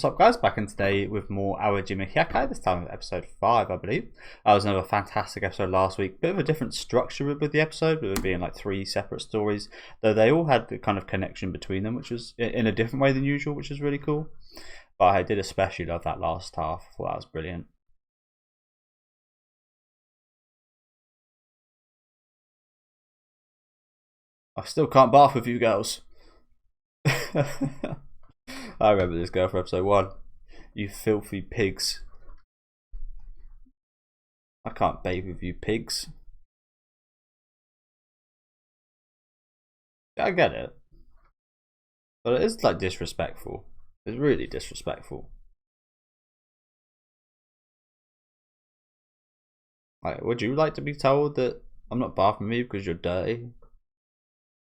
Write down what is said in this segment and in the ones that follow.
What's up, guys? Back in today with more Awajima Hyakkei, this time with episode 5, I believe. That was another fantastic episode last week. Bit of a different structure with the episode, with it being like 3 separate stories, though they all had the kind of connection between them, which was in a different way than usual, which is really cool. But I did especially love that last half. I thought that was brilliant. I still can't bath with you girls. I remember this girl from episode 1. You filthy pigs. I can't bathe with you pigs. I get it. But it is like disrespectful. It's really disrespectful. Like, would you like to be told that I'm not bathing with you because you're dirty?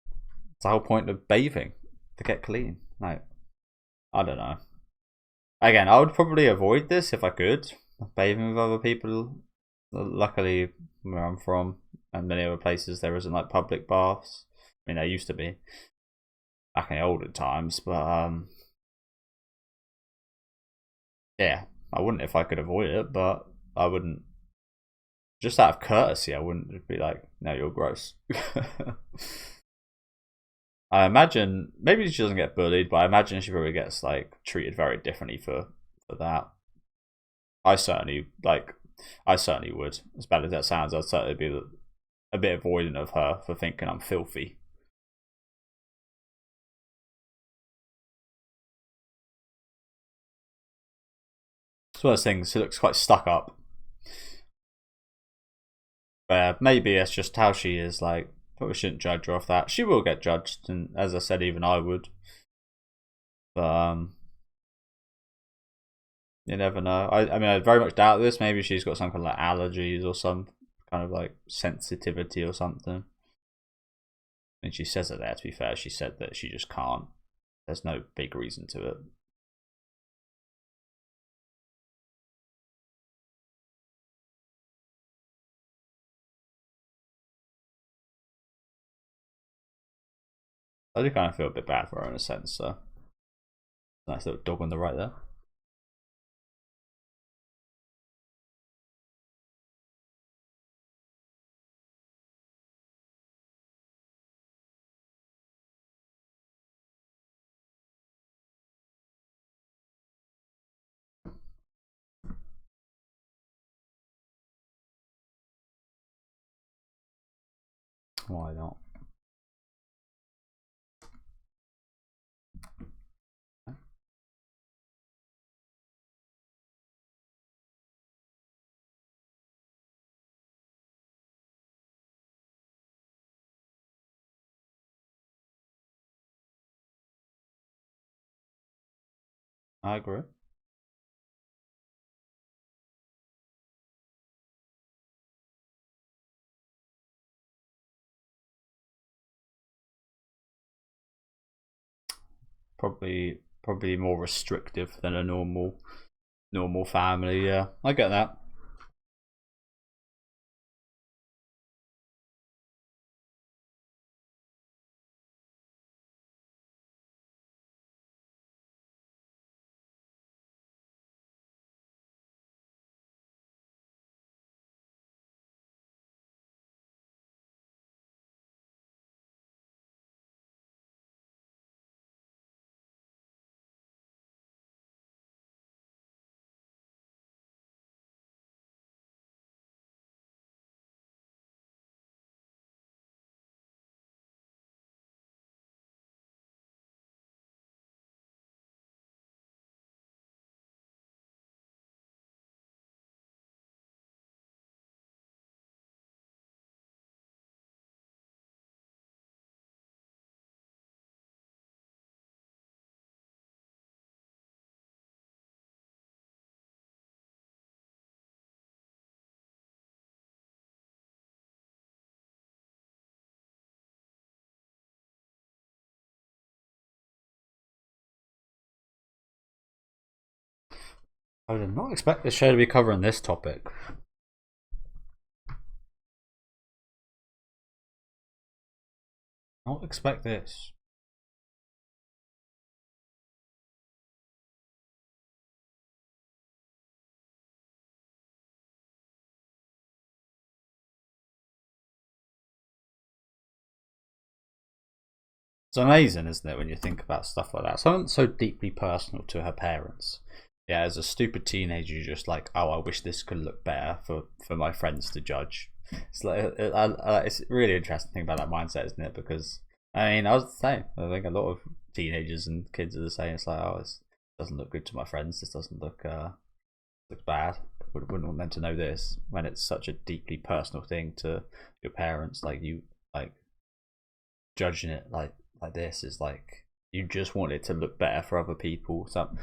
It's the whole point of bathing, to get clean. Like, I don't know. Again, I would probably avoid this if I could. Bathing with other people. Luckily, where I'm from and many other places, there isn't like public baths. I mean, there used to be back in the older times, but yeah, I wouldn't if I could avoid it, but I wouldn't. Just out of courtesy, I wouldn't be like, no, you're gross. I imagine maybe she doesn't get bullied, but I imagine she probably gets like treated very differently for that. I certainly would. As bad as that sounds, I'd certainly be a bit avoidant of her for thinking I'm filthy. It's one of those things. She looks quite stuck up. Maybe it's just how she is. Like, but we shouldn't judge her off that. She will get judged, and as I said, even I would. But you never know. I mean, I very much doubt this. Maybe she's got some kind of like allergies or some kind of like sensitivity or something. And she says it there. To be fair, she said that she just can't. There's no big reason to it. I do kind of feel a bit bad for her in a sense. So nice little dog on the right there. Why not? I agree. Probably more restrictive than a normal family. Yeah, I get that. I did not expect the show to be covering this topic. Not expect this. It's amazing, isn't it, when you think about stuff like that? Something so deeply personal to her parents. Yeah, as a stupid teenager, you're just like, oh, I wish this could look better for my friends to judge. It's like it's really interesting thing about that mindset, isn't it? Because I mean, I was the same. I think a lot of teenagers and kids are the same. It's like, oh, this doesn't look good to my friends. This doesn't look bad. Wouldn't want them to know this when it's such a deeply personal thing to your parents. Like you like judging it like this is like you just want it to look better for other people. Some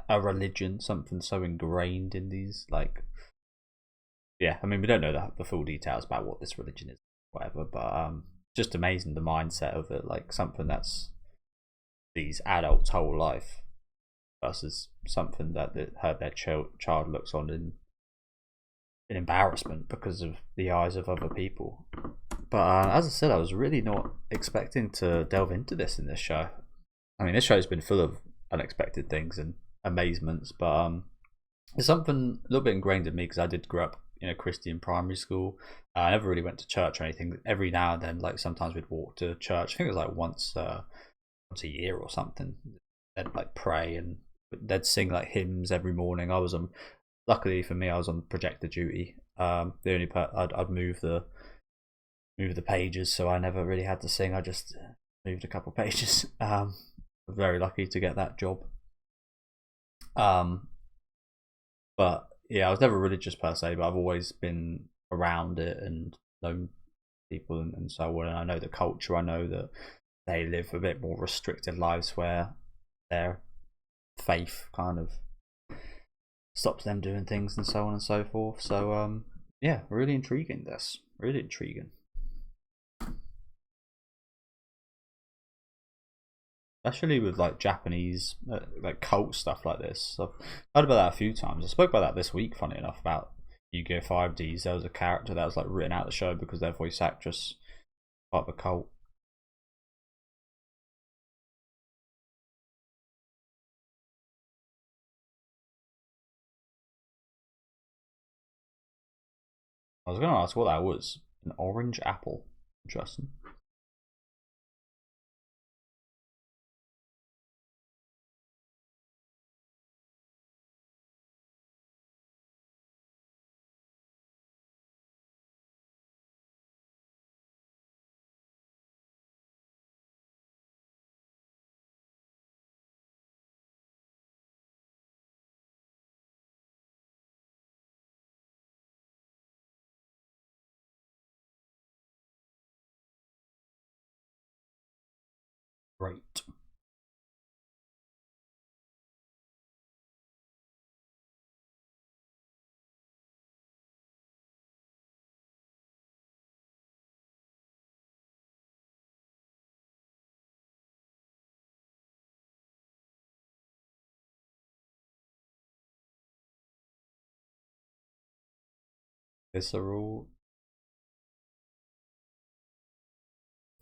a religion, something so ingrained in these like yeah. I mean, we don't know the full details about what this religion is, whatever. But just amazing the mindset of it, like something that's these adults' whole life versus something that their child looks on in embarrassment because of the eyes of other people. But as I said, I was really not expecting to delve into this in this show. I mean, this show's been full of unexpected things and amazements, but it's something a little bit ingrained in me because I did grow up in a Christian primary school. I never really went to church or anything. Every now and then, like sometimes we'd walk to church. I think it was like once a year or something. They'd like pray and they'd sing like hymns every morning. I was on. Luckily for me, I was on projector duty. The only I'd move the pages, so I never really had to sing. I just moved a couple pages. Very lucky to get that job. But yeah, I was never religious per se, but I've always been around it and known people and so on. And I know the culture. I know that they live a bit more restricted lives where their faith kind of stops them doing things and so on and so forth. So yeah, really intriguing. This really intriguing. Especially with like Japanese like cult stuff like this. I've heard about that a few times. I spoke about that this week, funny enough, about Yu-Gi-Oh! 5Ds. There was a character that was like written out of the show because their voice actress part of a cult. I was going to ask what that was. An orange apple. Interesting. Great. Visceral.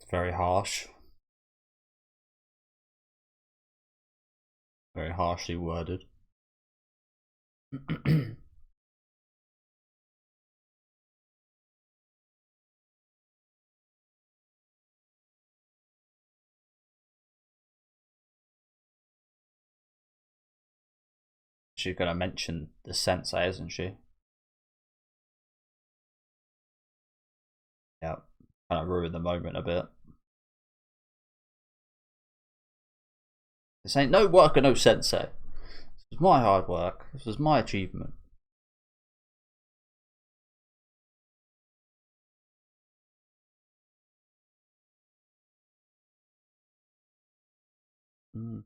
It's very harsh. Very harshly worded. She's going to mention the sensei, isn't she? Yeah. Kind of ruin the moment a bit. This ain't no work or no sensei. This was my hard work. This was my achievement. Mm.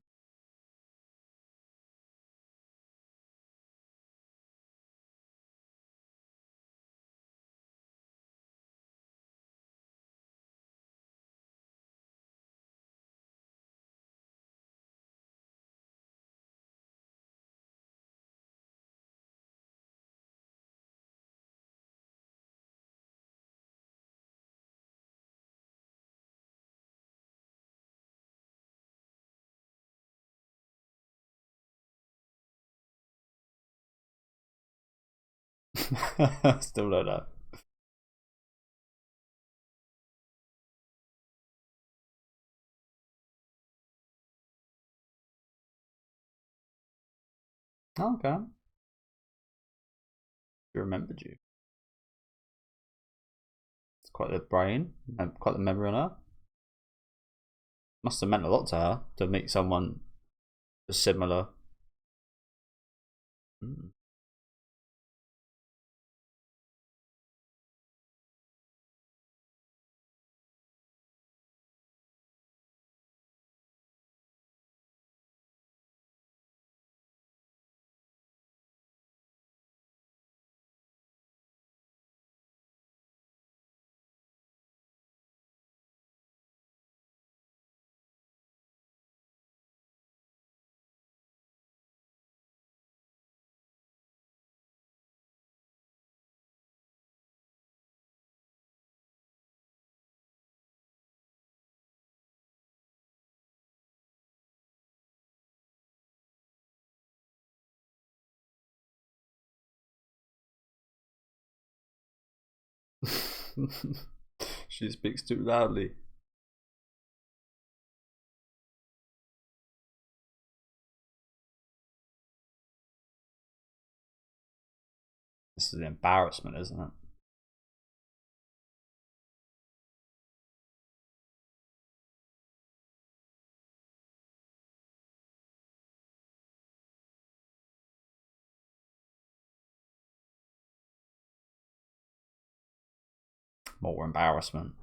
Still don't know. Oh, okay. She remembered you. It's quite the brain, quite the memory on her. Must have meant a lot to her to meet someone similar. Mm. She speaks too loudly. This is an embarrassment, isn't it? More embarrassment.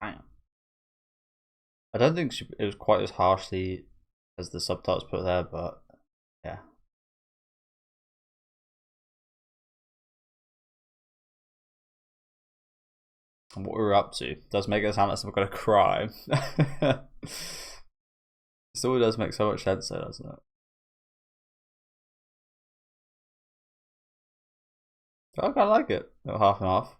Damn. I don't think it was quite as harshly as the subtitles put there, but yeah. And what we were up to does make it sound like some kind of crime. It still does make so much sense, though, doesn't it? I kind of like it. Little half and half.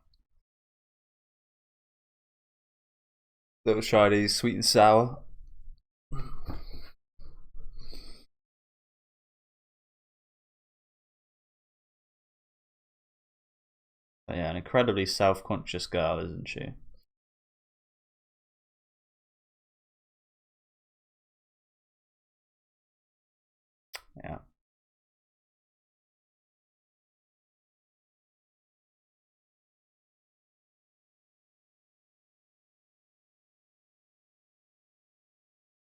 Little shiny, sweet and sour. But yeah, an incredibly self-conscious girl, isn't she? Yeah.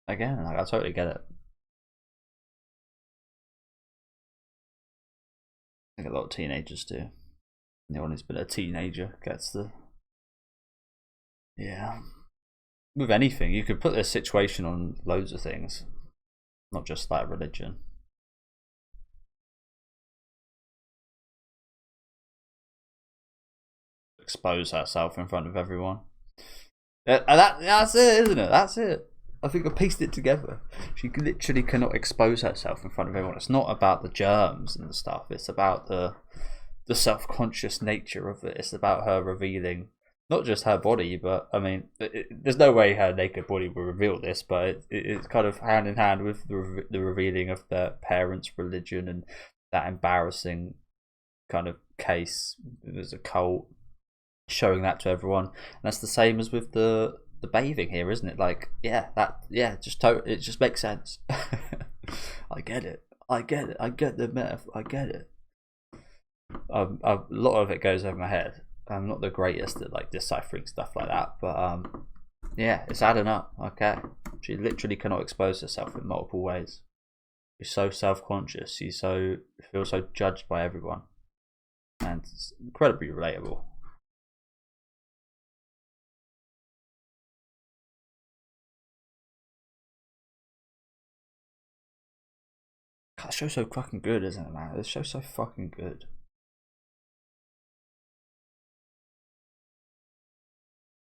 Again, like I totally get it. I think a lot of teenagers do. Anyone who's been a teenager gets the yeah. With anything, you could put this situation on loads of things, not just like religion. Expose herself in front of everyone. That's it, isn't it? That's it. I think I pieced it together. She literally cannot expose herself in front of everyone. It's not about the germs and the stuff. It's about the self-conscious nature of it. It's about her revealing not just her body, but I mean, there's no way her naked body will reveal this, but it's kind of hand in hand with the revealing of their parents' religion and that embarrassing kind of case. There's a cult showing that to everyone, and that's the same as with the bathing here, isn't it? Like, yeah, it just makes sense. I get it. I get it. I get the metaphor. I get it. A lot of it goes over my head. I'm not the greatest at like deciphering stuff like that, but yeah, it's adding up. Okay, she literally cannot expose herself in multiple ways. She's so self-conscious. She's so feels so judged by everyone, and it's incredibly relatable. God, that show's so fucking good, isn't it, man? This show's so fucking good.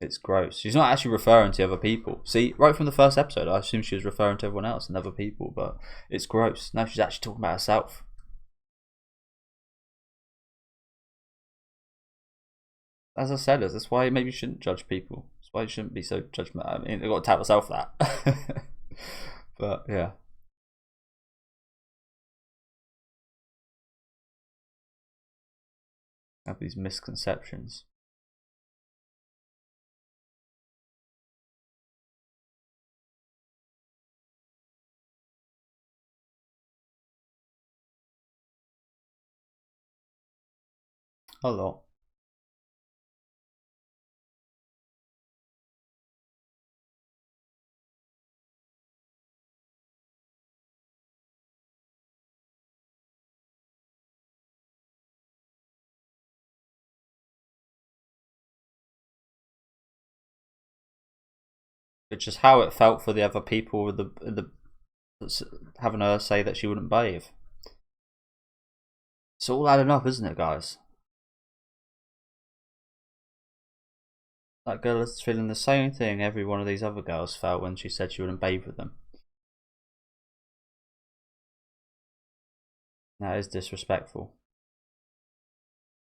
It's gross. She's not actually referring to other people. See, right from the first episode, I assumed she was referring to everyone else and other people, but it's gross. Now she's actually talking about herself. as I said, that's why maybe you shouldn't judge people. That's why you shouldn't be so judgmental. I mean, I got to tell myself that. But yeah. I have these misconceptions. A lot. It's just how it felt for the other people with the having her say that she wouldn't bathe. It's all adding up, isn't it, guys? That girl is feeling the same thing every one of these other girls felt when she said she wouldn't bathe with them. That is disrespectful.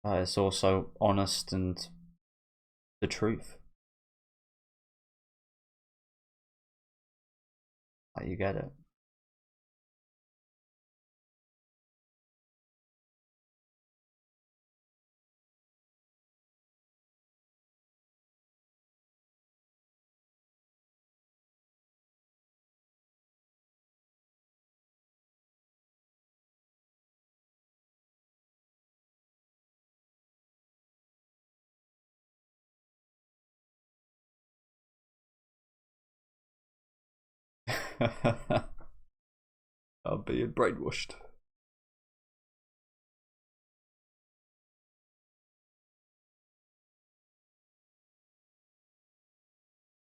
But it's also honest and the truth. Like, you get it. I'm being brainwashed.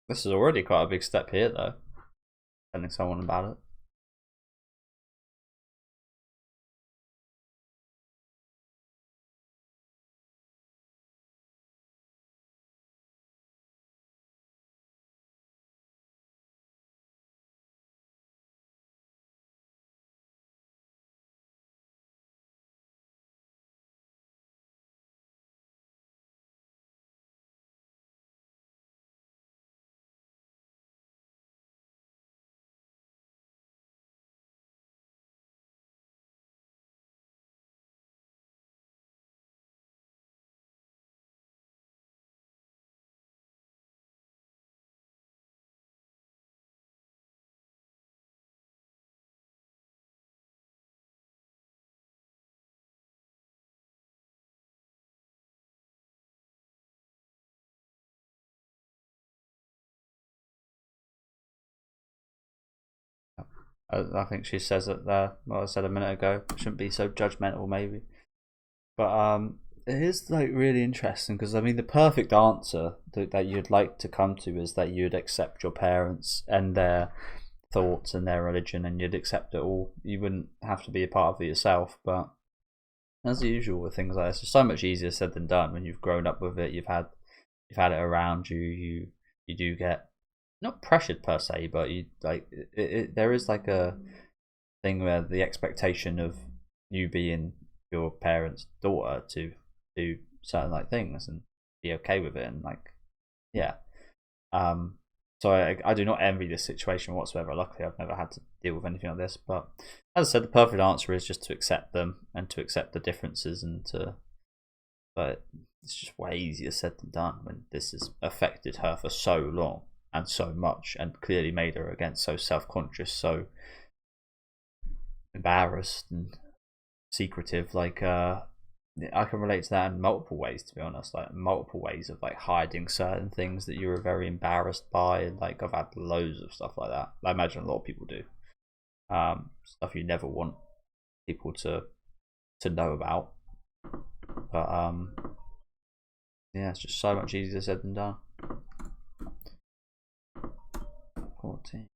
This is already quite a big step here, though. Telling someone about it. I think she says it there. What I said a minute ago. Shouldn't be so judgmental, maybe. But it is like really interesting because I mean the perfect answer that you'd like to come to is that you'd accept your parents and their thoughts and their religion and you'd accept it all. You wouldn't have to be a part of it yourself. But as usual with things like this, it's so much easier said than done. When you've grown up with it, you've had it around you. You do get not pressured per se, but you like there is like a thing where the expectation of you being your parents' daughter to do certain like things and be okay with it and like yeah. Um, so I do not envy this situation whatsoever. Luckily, I've never had to deal with anything like this. But as I said, the perfect answer is just to accept them and to accept the differences and to. But it's just way easier said than done when this has affected her for so long and so much and clearly made her again so self-conscious, so embarrassed and secretive. Like I can relate to that in multiple ways, to be honest. Like multiple ways of like hiding certain things that you were very embarrassed by, and like I've had loads of stuff like that. I imagine a lot of people do. Stuff you never want people to know about. But yeah, it's just so much easier said than done. 14.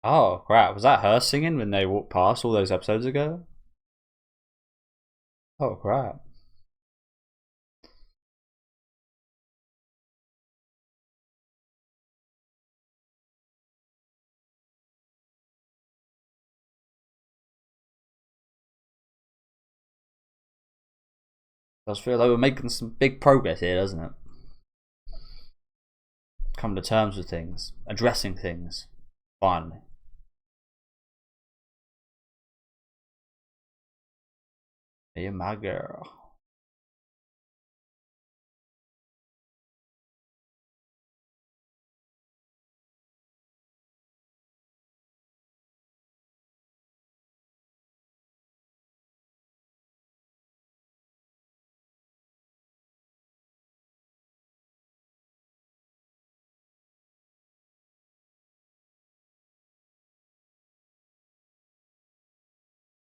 Oh crap! Was that her singing when they walked past all those episodes ago? Oh crap! I just feel like we're making some big progress here, doesn't it? Coming to terms with things, addressing things, finally. You're my girl.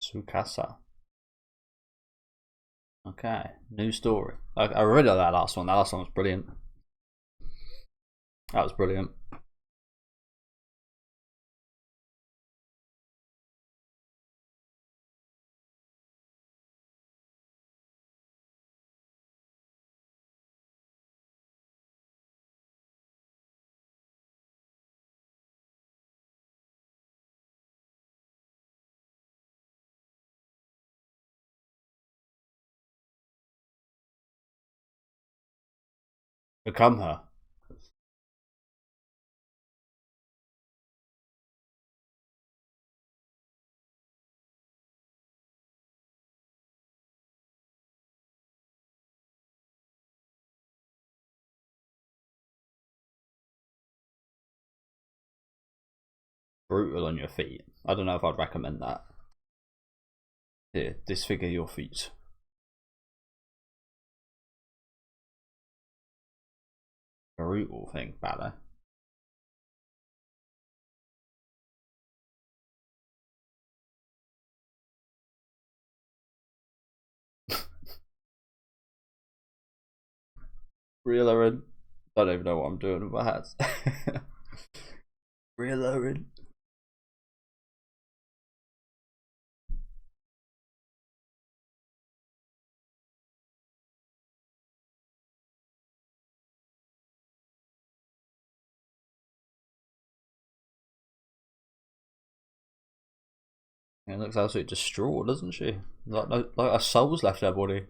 Tsukasa. Okay, new story. I really like that last one. That last one was brilliant. That was brilliant. Become her. Brutal on your feet. I don't know if I'd recommend that. Here, disfigure your feet. Brutal thing, ballet. Real Owen. Don't even know what I'm doing with my hands. Real Owen. It looks absolutely distraught, doesn't she? Like her soul's left her body.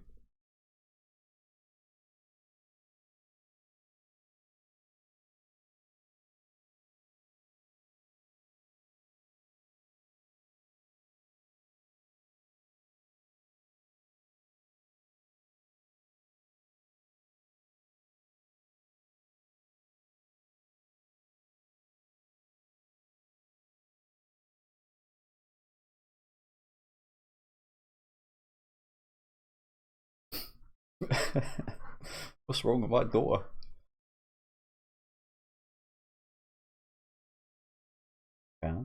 What's wrong with my daughter? Yeah.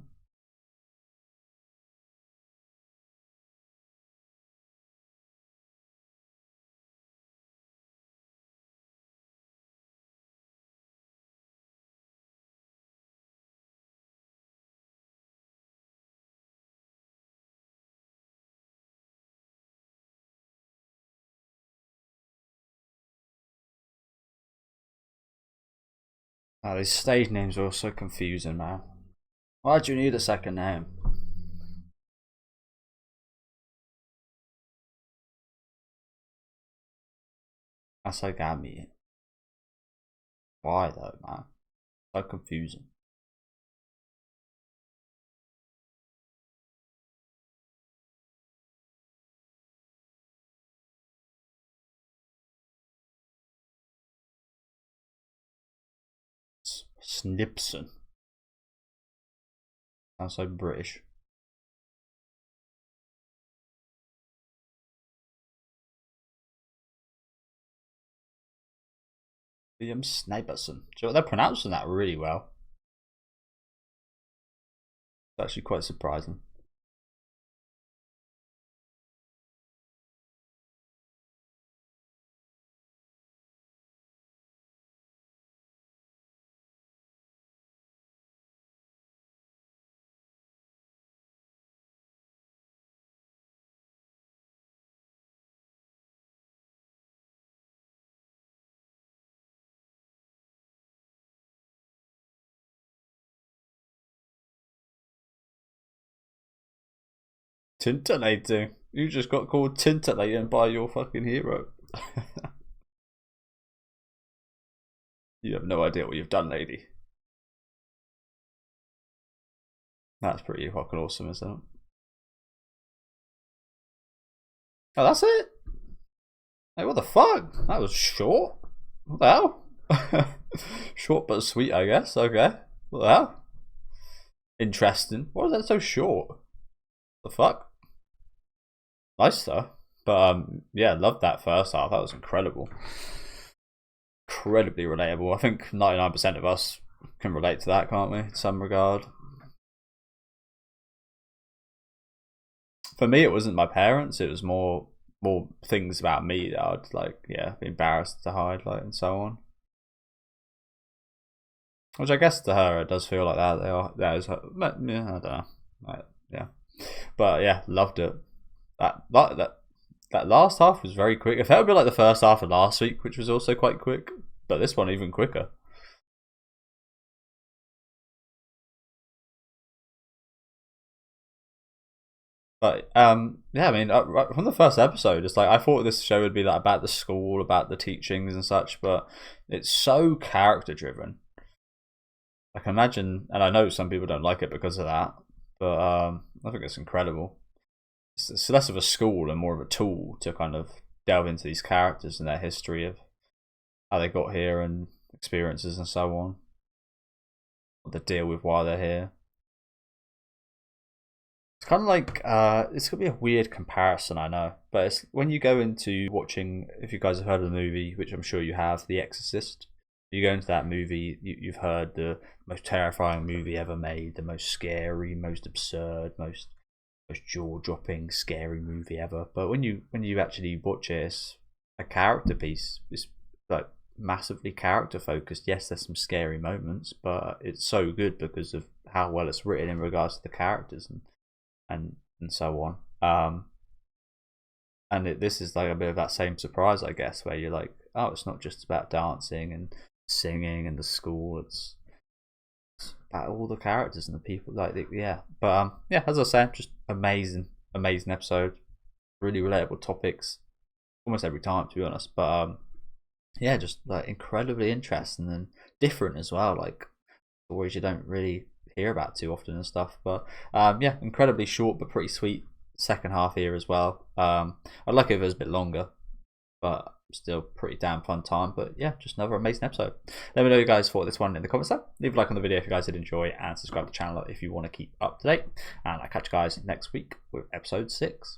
Oh, these stage names are all so confusing, man. Why do you need a second name? Asagami. Why though, man? So confusing. Snipson. Sounds so British. William Sniperson. Do you know what, they're pronouncing that really well. It's actually quite surprising. Tintillating. You just got called tintillating by your fucking hero. You have no idea what you've done, lady. That's pretty fucking awesome, isn't it? Oh, that's it? Hey, what the fuck? That was short. What the hell? Short but sweet, I guess. Okay. What the hell? Interesting. Why was that so short? The fuck? Nice though. But yeah, loved that first half. That was incredible. Incredibly relatable. I think 99% of us can relate to that, can't we? In some regard. For me, it wasn't my parents. It was more things about me that I'd like, yeah, be embarrassed to hide, like, and so on. Which I guess to her, it does feel like that. That is her. Yeah, I don't know. Yeah, but yeah, loved it. That last half was very quick. It felt a bit like the first half of last week, which was also quite quick. But this one even quicker. But yeah, I mean, from the first episode, it's like I thought this show would be like about the school, about the teachings and such, but it's so character driven. I can imagine, and I know some people don't like it because of that, but I think it's incredible. It's less of a school and more of a tool to kind of delve into these characters and their history of how they got here and experiences and so on. The deal with why they're here. It's kind of like it's gonna be a weird comparison, I know, but it's when you go into watching. If you guys have heard of the movie, which I'm sure you have, The Exorcist. You go into that movie, you've heard the most terrifying movie ever made, the most scary, most absurd, most jaw-dropping, scary movie ever. But when you actually watch it, it's a character piece. It's like massively character focused. Yes, there's some scary moments, but it's so good because of how well it's written in regards to the characters and so on. And this is like a bit of that same surprise, I guess, where you're like, oh, it's not just about dancing and singing and the school. It's about all the characters and the people. Like, yeah, but yeah, as I said, just amazing episode. Really relatable topics, almost every time, to be honest. But yeah, just like incredibly interesting and different as well. Like stories you don't really hear about too often and stuff. But yeah, incredibly short but pretty sweet second half here as well. I'd like it if it was a bit longer, but still pretty damn fun time. But yeah, just another amazing episode. Let me know you guys thought this one in the comments there. Leave a like on the video if you guys did enjoy, and subscribe to the channel if you want to keep up to date. And I'll catch you guys next week with episode 6.